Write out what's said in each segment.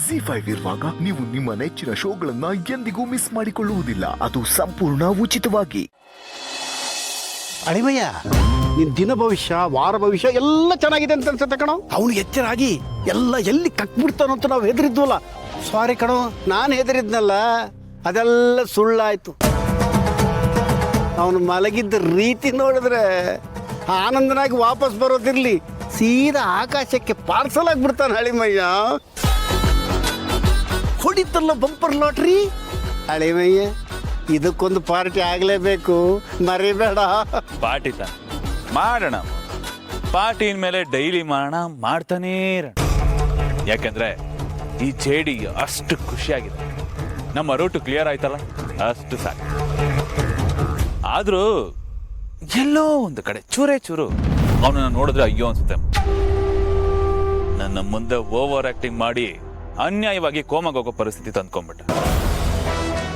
ZEE5 ಇರುವಾಗ ನೀವು ನಿಮ್ಮ ನೆಚ್ಚಿನ ಶೋಗಳನ್ನ ಎಂದಿಗೂ ಮಿಸ್ ಮಾಡಿಕೊಳ್ಳುವುದಿಲ್ಲ. ಅದು ಸಂಪೂರ್ಣ ಉಚಿತವಾಗಿ. ಅಳಿಮಯ್ಯ, ನಿನ್ ದಿನ ಭವಿಷ್ಯ ವಾರ ಭವಿಷ್ಯ ಎಲ್ಲ ಚೆನ್ನಾಗಿದೆ ಅಂತ ಅನ್ಸುತ್ತೆ ಕಣೋ. ಅವನು ಎಚ್ಚರಾಗಿ ಎಲ್ಲ ಎಲ್ಲಿ ಕಕ್ಬಿಡ್ತಾನೋ ಅಂತ ನಾವು ಹೆದರಿದ್ವಲ್ಲ. ಸಾರಿ ಕಣೋ, ನಾನು ಹೆದರಿದ್ನಲ್ಲ, ಅದೆಲ್ಲ ಸುಳ್ಳಾಯ್ತು. ಅವನು ಮಲಗಿದ್ದ ರೀತಿ ನೋಡಿದ್ರೆ ಆನಂದನಾಗಿ ವಾಪಸ್ ಬರೋದಿರ್ಲಿ, ಸೀದಾ ಆಕಾಶಕ್ಕೆ ಪಾರ್ಸಲ್ ಆಗ್ಬಿಡ್ತಾನೆ ಅಳಿಮಯ್ಯ. ಹೊಡಿತಲ್ಲ ಬಂಪರ್ ಲಾಟ್ರಿ. ಅಳಿಮಯ್ಯ, ಇದಕ್ಕೊಂದು ಪಾರ್ಟಿ ಆಗಲೇಬೇಕು, ಮರಿಬೇಡ. ಪಾರ್ಟಿ ಮಾಡೋಣ, ಪಾರ್ಟಿ ಮೇಲೆ ಡೈಲಿ ಮಾಡೋಣ, ಮಾಡ್ತಾನೇ ಇರೋಣ. ಯಾಕಂದ್ರೆ ಈ ಜೇಡಿ ಅಷ್ಟು ಖುಷಿಯಾಗಿದೆ. ನಮ್ಮ ರೂಟು ಕ್ಲಿಯರ್ ಆಯ್ತಲ್ಲ, ಅಷ್ಟು ಸಾಕು. ಆದ್ರೂ ಎಲ್ಲೋ ಒಂದು ಕಡೆ ಚೂರೇ ಚೂರು ಅವನನ್ನ ನೋಡಿದ್ರೆ ಅಯ್ಯೋ ಅನ್ಸುತ್ತೆ. ನನ್ನ ಮುಂದೆ ಓವರ್ ಆಕ್ಟಿಂಗ್ ಮಾಡಿ ಅನ್ಯಾಯವಾಗಿ ಕೋಮಾಗ ಹೋಗೋ ಪರಿಸ್ಥಿತಿ ತಂದ್ಕೊಂಡ್ಬಿಟ್ಟ.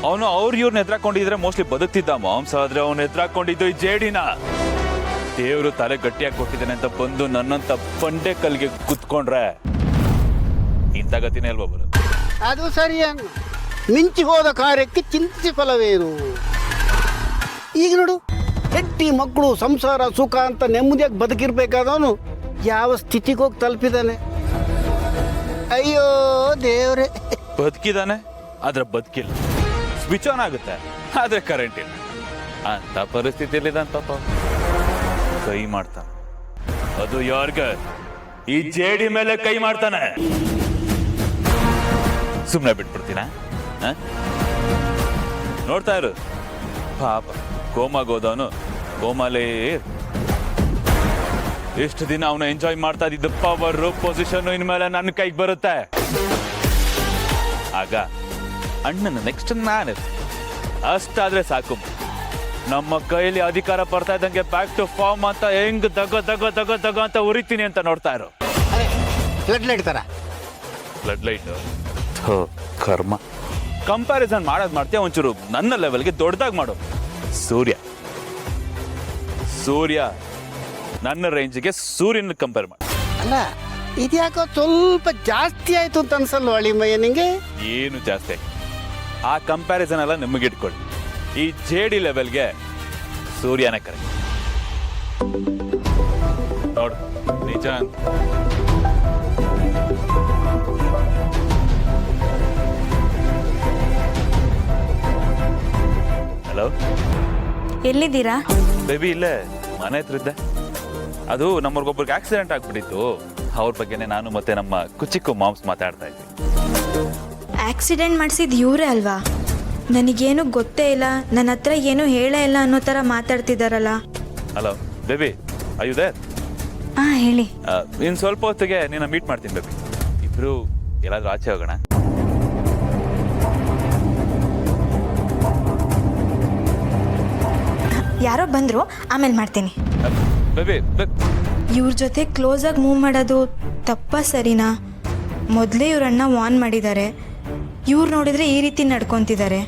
ಅವನು ಇವ್ರನ್ನ ಎದುರಾಕೊಂಡಿದ್ರೆ ಮೋಸ್ಟ್ಲಿ ಬದುಕ್ತಿದ್ದ. ಮಾಂಸ ಆದ್ರೆ ಅವನು ಎದುರಾಕೊಂಡಿದ್ದು ಈ ಜೇಡಿನ. ದೇವ್ರು ತಲೆ ಗಟ್ಟಿಯಾಗಿ ಕೊಟ್ಟಿದ್ದಾನೆ ಅಂತ ಬಂದು ನನ್ನಂತ ಬಂಡೆ ಕಲ್ಗೆ ಕುತ್ಕೊಂಡ್ರೆ ಇಂಥ ಗತಿನೇ ಅಲ್ವಾ ಬರೋದು? ಅದು ಸರಿ. ಮಿಂಚಿ ಹೋದ ಕಾರ್ಯಕ್ಕೆ ಚಿಂತಿಸಿ ಫಲವೇನು? ಈಗ ನೋಡು, ಹೆಂಡತಿ ಮಕ್ಕಳು ಸಂಸಾರ ಸುಖ ಅಂತ ನೆಮ್ಮದಿಯಾಗಿ ಬದುಕಿರ್ಬೇಕಾದವನು ಯಾವ ಸ್ಥಿತಿಗೆ ಹೋಗಿ ತಲುಪಿದಾನೆ. ಅಯ್ಯೋ ದೇವ್ರೆ. ಬದುಕಿದಾನೆ ಆದ್ರೆ ಬದುಕಿಲ್ಲ. ಸ್ವಿಚ್ ಆನ್ ಆಗುತ್ತೆ ಆದ್ರೆ ಕರೆಂಟ್ ಇಲ್ಲ. ಅಂತ ಪರಿಸ್ಥಿತಿಯಲ್ಲಿದ್ದಾನೆ ಪಾಪ. ಕೈ ಮಾಡ್ತಾನೆ, ಅದು ಯಾರ್ಗ? ಈ ಜೇಡಿ ಮೇಲೆ ಕೈ ಮಾಡ್ತಾನೆ. ಸುಮ್ಮನೆ ಬಿಟ್ಬಿಡ್ತೀನ? ನೋಡ್ತಾ ಇರು ಪಾಪ. ಕೋಮಾಗೋದವನು ಕೋಮಾಲೇ. ಎಷ್ಟು ದಿನ ಅವನು ಎಂಜಾಯ್ ಮಾಡ್ತಾ ಇದ್ದ ಪವರ್ ಪೊಸಿಷನ್ ಇನ್ಮೇಲೆ ನನ್ನ ಕೈಗೆ ಬರುತ್ತೆ. ಆಗ ಅಣ್ಣನ ನೆಕ್ಸ್ಟ್ ನಾನು. ಅಷ್ಟಾದ್ರೆ ಸಾಕು. ನಮ್ಮ ಕೈಯಲ್ಲಿ ಅಧಿಕಾರ ಬರ್ತಾ ಇದ್ದಂಗೆ ಬ್ಯಾಕ್ ಟು ಫಾರ್ಮ್ ಅಂತ ಹೆಂಗ್ ದಗ ದಗ ದಗ ದಗ ಅಂತ ಉರಿತೀನಿ ಅಂತ ನೋಡ್ತಾ ಇರು. ಫ್ಲಡ್ ಲೈಟ್ ತರ. ಬ್ಲಡ್ ಲೈಟ್ ಕರ್ಮ. ಕಂಪ್ಯಾರಿಸನ್ ಮಾಡೋದು ಮಾಡ್ತೀಯ, ಒಂಚೂರು ನನ್ನ ಲೆವೆಲ್ಗೆ ದೊಡ್ಡದಾಗಿ ಮಾಡು. ಸೂರ್ಯ ನನ್ನ ರೇಂಜ್ಗೆ ಸೂರ್ಯನ ಕಂಪೇರ್ ಮಾಡಿ. ಅಲ್ಲ, ಇದ್ಯಾಕೋ ಸ್ವಲ್ಪ ಜಾಸ್ತಿ ಆಯ್ತು ಅಂತ ಅನ್ಸಲ್ವ ಅಳಿಮಯ್ಯ ನಿಂಗೆ? ಏನು ಜಾಸ್ತಿ? ಆ ಕಂಪ್ಯಾರಿಸನ್ ಎಲ್ಲ ನಿಮಗೆ ಇಟ್ಕೊಳ್ಳಿ. ಈ ಜೇಡಿ ಲೆವೆಲ್ಗೆ ಸೂರ್ಯನೇ ಕರೆಕ್ಟ್. ನೋಡು ನಿಜ ಅಂತ. ಹಲೋ, ಎಲ್ಲಿದ್ದೀರಾ? ಬೇಬಿ ಇಲ್ಲೇ ಮನೆ ಹತ್ರ ಇದ್ದೆ. ಅದು ನಮ್ಮವ್ರಿಗೊಬ್ರಿಗೆ ಆಕ್ಸಿಡೆಂಟ್ ಆಗ್ಬಿಟ್ಟಿತ್ತು. ಅವ್ರ ಬಗ್ಗೆನೇ ನಾನು ಮತ್ತೆ ನಮ್ಮ ಕುಚಿಕ್ಕು ಮಾಮ್ಸ್ ಮಾತಾಡ್ತಾ ಇದ್ವಿ. ಆಕ್ಸಿಡೆಂಟ್ ಮಾಡಿಸಿದ್ ಇವರೇ ಅಲ್ವಾ? ನನಗೇನು ಗೊತ್ತೇ ಇಲ್ಲ, ನನ್ನ ಹತ್ರ ಏನು ಹೇಳೇ ಇಲ್ಲ ಅನ್ನೋ ಥರ ಮಾತಾಡ್ತಿದ್ದಾರಲ್ಲ. Hello baby, are you there? ಹಾಂ ಹೇಳಿ. ಇನ್ನು ಸ್ವಲ್ಪ ಹೊತ್ತಿಗೆ ನಿನ್ನ ಮೀಟ್ ಮಾಡ್ತೀನಿ ಬೇಬಿ. ಇಬ್ರು ಎಲ್ಲಾದ್ರೂ ಆಚೆ ಹೋಗೋಣ. ಯಾರೋ ಬಂದರು, ಆಮೇಲೆ ಮಾಡ್ತೀನಿ. ಬೇಬಿ, ಇವ್ರ ಜೊತೆ ಕ್ಲೋಸ್ ಆಗಿ ಮೂವ್ ಮಾಡೋದು ತಪ್ಪ ಸರಿನಾ? ಮೊದಲೇ ಇವ್ರನ್ನ ವಾರ್ನ್ ಮಾಡಿದ್ದಾರೆ, ಇವ್ರು ನೋಡಿದ್ರೆ ಈ ರೀತಿ ನಡ್ಕೊತಿದ್ದಾರೆ.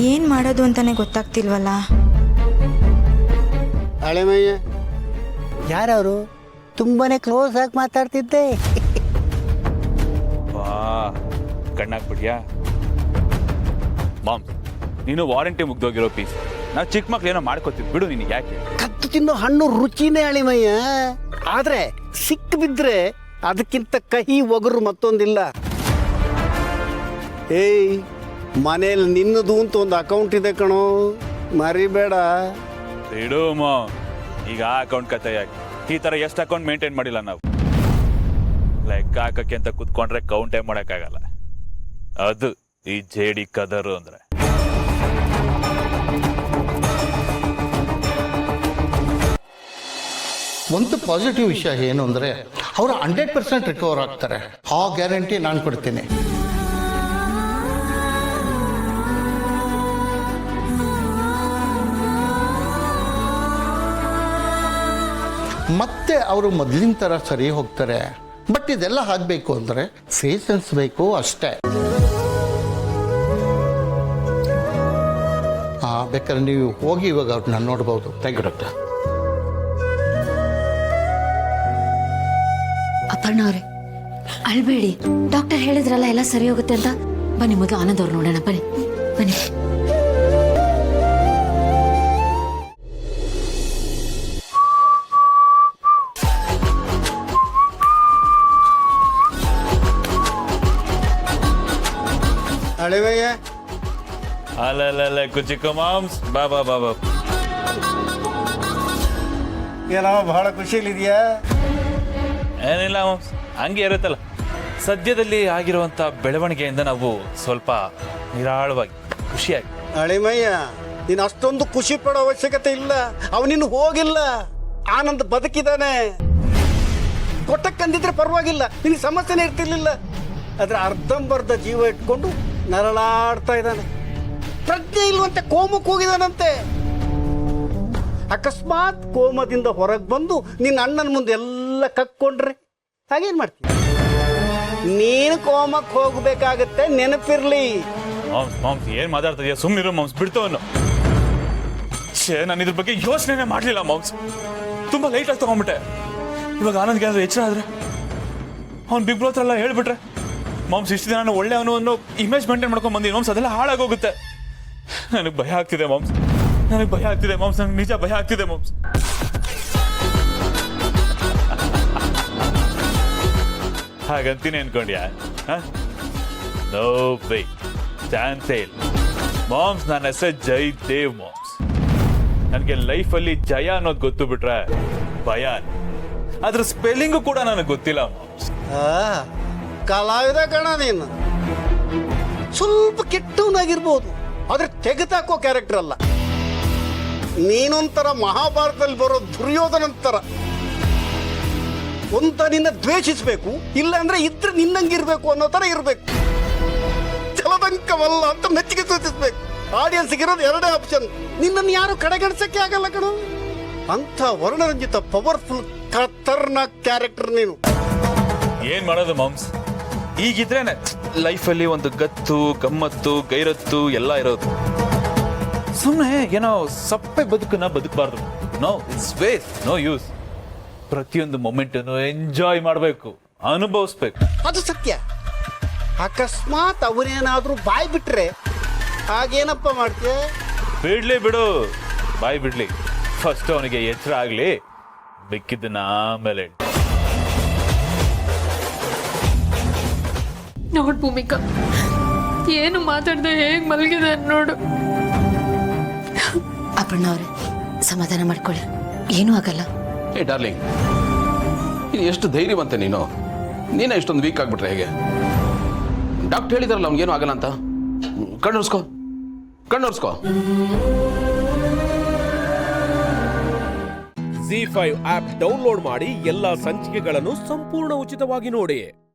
ಏನು ಮಾಡೋದು ಅಂತಾನೆ ಗೊತ್ತಾಗ್ತಿಲ್ವಲ್ಲ. ಅಳಿಮಯ್ಯ, ಯಾರವರು? ತುಂಬಾನೇ ಕ್ಲೋಸ್ ಆಗಿ ಮಾತಾಡ್ತಿದ್ದೆ. ಕಣ್ಣಾಕ್ಬಿಡ್ಯಾ ಮಾಮ್? ನೀನು ವಾರಂಟಿ ಮುಗ್ದೋಗಿರೋ ಪೀಸ್. ನಾವು ಚಿಕ್ಕ ಮಕ್ಳು ಏನೋ ಮಾಡ್ಕೋತೀವಿ ಬಿಡು. ನೀನು ಯಾಕೆ? ಕತ್ತು ತಿನ್ನೋ ಹಣ್ಣು ರುಚಿನೇ ಅಳಿಮಯ್ಯ. ಆದ್ರೆ ಸಿಕ್ಕ ಬಿದ್ರೆ ಅದಕ್ಕಿಂತ ಕಹಿ ಒಗರು ಮತ್ತೊಂದಿಲ್ಲ. ಏಯ್, ಮನೇಲಿ ನಿನ್ನದು ಅಂತ ಒಂದು ಅಕೌಂಟ್ ಇದೆ ಕಣೋ, ಮರಿಬೇಡ. ಬಿಡು ಮಾಮ್, ಈಗ ಆ ಅಕೌಂಟ್ ಕತೆ ಯಾಕೆ? ಈ ಥರ ಎಷ್ಟು ಅಕೌಂಟ್ ಮೇಂಟೈನ್ ಮಾಡಿಲ್ಲ ನಾವು. ಲೆಕ್ಕ ಹಾಕಕ್ಕೆ ಅಂತ ಕುತ್ಕೊಂಡ್ರೆ ಕೌಂಟೇ ಮಾಡೋಕ್ಕಾಗಲ್ಲ. ಅದು ಈ ಜೇಡಿ ಕದರು ಅಂದ್ರೆ. ಒಂದು ಪಾಸಿಟಿವ್ ವಿಷಯ ಏನು ಅಂದರೆ, ಅವರು 100% ರಿಕವರ್ ಆಗ್ತಾರೆ. ಆ ಗ್ಯಾರಂಟಿ ನಾನು ಕೊಡ್ತೀನಿ. ಮತ್ತೆ ಅವರು ಮೊದಲಿನ ಥರ ಸರಿ ಹೋಗ್ತಾರೆ. ಬಟ್ ಇದೆಲ್ಲ ಆಗಬೇಕು ಅಂದರೆ ಪೇಷನ್ಸ್ ಬೇಕು ಅಷ್ಟೇ. ಬೇಕಾದ್ರೆ ನೀವು ಹೋಗಿ ಇವಾಗ ಅವ್ರನ್ನ ನೋಡ್ಬೋದು. Thank you doctor. ಅಪರ್ಣ ಅವರೇ, ಅಳ್ಬೇಡಿ, ಡಾಕ್ಟರ್ ಹೇಳಿದ್ರಲ್ಲ ಎಲ್ಲ ಸರಿ ಹೋಗುತ್ತೆ ಅಂತ. ಬನ್ನಿ ಮೊದಲು ಆನಂದ್ ಅವ್ರು ನೋಡೋಣ. ಬನ್ನಿ ಬನ್ನಿ. ಅಳಿವಯ್ಯ, ಅಲ್ಲ ಕುಚಿಕ್ಕ ಮಾಮ್ಸ್ ಬಾ ಬಾ ಬಾ ಬಾ. ಏನೋ ಬಹಳ ಖುಷಿಲಿದೆಯಾ? ಏನಿಲ್ಲ ಮಾಮ್ಸ್, ಹಂಗೆ ಇರುತ್ತಲ್ಲ. ಸದ್ಯದಲ್ಲಿ ಆಗಿರುವಂಥ ಬೆಳವಣಿಗೆಯಿಂದ ನಾವು ಸ್ವಲ್ಪ ನಿರಾಳವಾಗಿ ಖುಷಿಯಾಗಿ. ಅಳಿಮಯ್ಯ, ನೀನು ಅಷ್ಟೊಂದು ಖುಷಿ ಪಡೋ ಅವಶ್ಯಕತೆ ಇಲ್ಲ. ಅವನಿನ್ನು ಹೋಗಿಲ್ಲ, ಆನಂದ್ ಬದುಕಿದ್ದಾನೆ. ಕೊಟ್ಟಕ್ಕಂದಿದ್ರೆ ಪರವಾಗಿಲ್ಲ, ನಿನಗೆ ಸಮಸ್ಯೆನೇ ಇರ್ತಿರ್ಲಿಲ್ಲ. ಅದ್ರ ಅರ್ಧಂಬರ್ಧ ಜೀವ ಇಟ್ಕೊಂಡು ನರಳಾಡ್ತಾ ಇದ್ದಾನೆ. ಪ್ರಜ್ಞೆ ಇಲ್ವಂತೆ ಕೋಮಕ್ಕೆ ಹೋಗಿದ್ದಾನಂತೆ. ಅಕಸ್ಮಾತ್ ಕೋಮದಿಂದ ಹೊರಗೆ ಬಂದು ನಿನ್ನ ಅಣ್ಣನ ಮುಂದೆ ಎಲ್ಲ ಕಕ್ಕೊಂಡ್ರೆ ಹಾಗೇನು ಮಾಡ್ತೀನಿ? ನೀನು ಕೋಮಕ್ಕೆ ಹೋಗ್ಬೇಕಾಗತ್ತೆ, ನೆನಪಿರ್ಲಿ. ಮಾಮ್ಸ್ ಏನ್ ಮಾತಾಡ್ತಿದ್ಯಾ? ಸುಮ್ಮನಿರು ಮಾಮ್ಸ್, ಬಿಡ್ತವನು. ನಾನು ಇದ್ರ ಬಗ್ಗೆ ಯೋಚನೆ ಮಾಡಲಿಲ್ಲ ಮಾಮ್ಸ್, ತುಂಬಾ ಲೈಟ್ ಆಗಿ ತಗೊಂಡ್ಬಿಟ್ಟೆ. ಇವಾಗ ಆನಂದ್ಗೆ ಏನಾದ್ರು ಎಚ್ಚರ ಆದ್ರೆ, ಅವ್ನು ಬಿಗ್ ಬ್ರೋ ಹತ್ರ ಎಲ್ಲ ಹೇಳ್ಬಿಟ್ರೆ, ಮಾಮ್ಸ್ ಇಷ್ಟು ದಿನ ನಾನು ಒಳ್ಳೆಯವನು ಅನ್ನೋ ಇಮೇಜ್ ಮೇಂಟೈನ್ ಮಾಡ್ಕೊಂಡು ಬಂದೀನಿ ಮಾಮ್ಸ್, ಅದೆಲ್ಲ ಹಾಳಾಗೋಗುತ್ತೆ. ನನಗೆ ಭಯ ಆಗ್ತಿದೆ ಮಾಮ್ಸ್, ನನಗೆ ಭಯ ಆಗ್ತಿದೆ ಮಾಮ್ಸ್, ನನಗೆ ನಿಜ ಭಯ ಆಗ್ತಿದೆ ಮಾಮ್ಸ್. ಹಾಗಂತೀನಿ ಅನ್ಕೊಂಡ್ಯಾ? ನೋ ಬೈ, ಚಾನ್ಸೇ ಇಲ್ಲ ಮಾಮ್ಸ್. ನನ್ನ ಹೆಸರು ಜಯದೇವ್ ಮಾಮ್ಸ್. ನನಗೆ ಲೈಫಲ್ಲಿ ಜಯ ಅನ್ನೋದು ಗೊತ್ತು ಬಿಟ್ರೆ ಭಯ ಅದ್ರ ಸ್ಪೆಲ್ಲಿಂಗು ಕೂಡ ನನಗೆ ಗೊತ್ತಿಲ್ಲ ಮಾಮ್ಸ್. ಕಲಾವಿದ ಕಣ ನೀನು. ಸ್ವಲ್ಪ ಕೆಟ್ಟವನಾಗಿರ್ಬೋದು, ಆದ್ರೆ ತೆಗೆದಾಕೋ ಕ್ಯಾರೆಕ್ಟರ್ ಅಲ್ಲ. ನೀನೊಂಥರ ಮಹಾಭಾರತದಲ್ಲಿ ಬರೋ ದುರ್ಯೋಧನಂತರ. ಒಂದ ನಿನ್ನ ದ್ವೇಷಿಸ್ಬೇಕು, ಇಲ್ಲ ಅಂದ್ರೆ ಇದ್ರೆ ನಿನ್ನಂಗಿರ್ಬೇಕು ಅನ್ನೋ ತರ ಇರ್ಬೇಕು. ಜಲದಂಕವಲ್ಲ ಅಂತ ಮೆಚ್ಚುಗೆ ಸೂಚಿಸ್ಬೇಕು. ಆಡಿಯನ್ಸ್ಗೆ ಇರೋದು ಎರಡೇ ಆಪ್ಷನ್. ನಿನ್ನನ್ನು ಯಾರು ಕಡೆಗಣಿಸಕ್ಕೆ ಆಗಲ್ಲ ಕಣೋ. ಅಂತ ವರ್ಣರಂಜಿತ ಪವರ್ಫುಲ್ ಖತರ್ನಾಕ್ ಕ್ಯಾರೆಕ್ಟರ್ ನೀನು. ಏನ್ ಮಾಡೋದು ಮಾಮ್ಸ್, ಈಗಿದ್ರೇನೆ ಲೈಫಲ್ಲಿ ಒಂದು ಗತ್ತು ಗಮ್ಮತ್ತು ಗೈರತ್ತು ಎಲ್ಲ ಇರೋದು. ಸುಮ್ಮನೆ ಏನೋ ಸಪ್ಪೆ ಬದುಕನ್ನ ಬದುಕಬಾರ್ದು. No, it's waste, no use. ಪ್ರತಿಯೊಂದು ಮೊಮೆಂಟನ್ನು ಎಂಜಾಯ್ ಮಾಡಬೇಕು, ಅನುಭವಿಸ್ಬೇಕು. ಅದು ಸತ್ಯ. ಅಕಸ್ಮಾತ್ ಅವನೇನಾದ್ರೂ ಬಾಯ್ ಬಿಟ್ರೆ ಹಾಗೇನಪ್ಪ ಮಾಡ್ತೀಯ? ಬಿಡ್ಲಿ ಬಿಡು, ಬಾಯ್ ಬಿಡ್ಲಿ. ಫಸ್ಟ್ ಅವನಿಗೆ ಎಚ್ಚರ ಆಗ್ಲಿ, ಬೇಕಿದ್ದನ್ನ ಆಮೇಲೆ. ನೋಡ್ ಭೂಮಿಕಾ, ಏನು ಮಾತಾಡ್ದೆ ಹೇಗ್ ಮಲಗಿದೆ ನೋಡು. ಅಪರ್ಣ ಅವ್ರೆ, ಸಮಾಧಾನ ಮಾಡ್ಕೊಳ್ಳಿ, ಏನೂ ಆಗಲ್ಲ. ಹೇ ಡಾರ್ಲಿಂಗ್, ನೀನು ಎಷ್ಟು ಧೈರ್ಯವಂತೆ ನೀನು. ನೀನೇ ಇಷ್ಟೊಂದು ವೀಕ್ ಆಗ್ಬಿಟ್ರೆ ಹೇಗೆ? ಡಾಕ್ಟರ್ ಹೇಳಿದಾರಲ್ಲ ಅವ್ನಿಗೇನು ಆಗಲ್ಲ ಅಂತ. ಕಣ್ಣೊರ್ಸ್ಕೋ, ಕಣ್ಣೊರ್ಸ್ಕೋ. ZEE5 ಆಪ್ ಡೌನ್ಲೋಡ್ ಮಾಡಿ ಎಲ್ಲಾ ಸಂಚಿಕೆಗಳನ್ನು ಸಂಪೂರ್ಣ ಉಚಿತವಾಗಿ ನೋಡಿ.